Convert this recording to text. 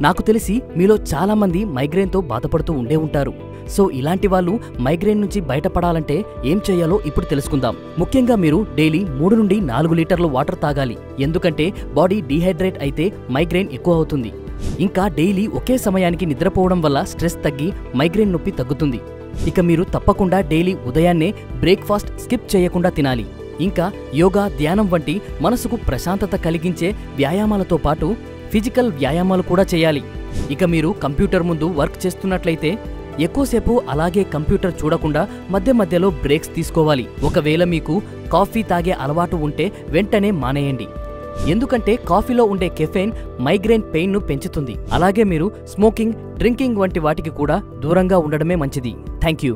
నాకు తెలిసి మీలో చాలా మంది మైగ్రేన్తో బాధపడుతూ ఉండే ఉంటారు. సో ఇలాంటి వాళ్ళు మైగ్రేన్ నుంచి బయటపడాలంటే ఏం చేయాలో ఇప్పుడు తెలుసుకుందాం. ముఖ్యంగా మీరు డైలీ 3 నుండి 4 లీటర్లు వాటర్ తాగాలి. ఎందుకంటే బాడీ డీహైడ్రేట్ అయితే మైగ్రేన్ ఎక్కువ అవుతుంది. ఇంకా డైలీ ఒకే సమయానికి నిద్రపోవడం వల్ల స్ట్రెస్ తగ్గి మైగ్రేన్ నొప్పి తగ్గుతుంది. ఇక మీరు తప్పకుండా డైలీ ఉదయాన్నే బ్రేక్ఫాస్ట్ స్కిప్ చేయకుండా తినాలి. ఇంకా యోగా, ధ్యానం వంటి మనసుకు ప్రశాంతత కలిగించే వ్యాయామాలతో పాటు ఫిజికల్ వ్యాయామాలు కూడా చేయాలి. ఇక మీరు కంప్యూటర్ ముందు వర్క్ చేస్తున్నట్లయితే ఎక్కువసేపు అలాగే కంప్యూటర్ చూడకుండా మధ్య మధ్యలో బ్రేక్స్ తీసుకోవాలి. ఒకవేళ మీకు కాఫీ తాగే అలవాటు ఉంటే వెంటనే మానేయండి. ఎందుకంటే కాఫీలో ఉండే కెఫెయిన్ మైగ్రేన్ పెయిన్ను పెంచుతుంది. అలాగే మీరు స్మోకింగ్, డ్రింకింగ్ వంటి వాటికి కూడా దూరంగా ఉండడమే మంచిది. Thank you.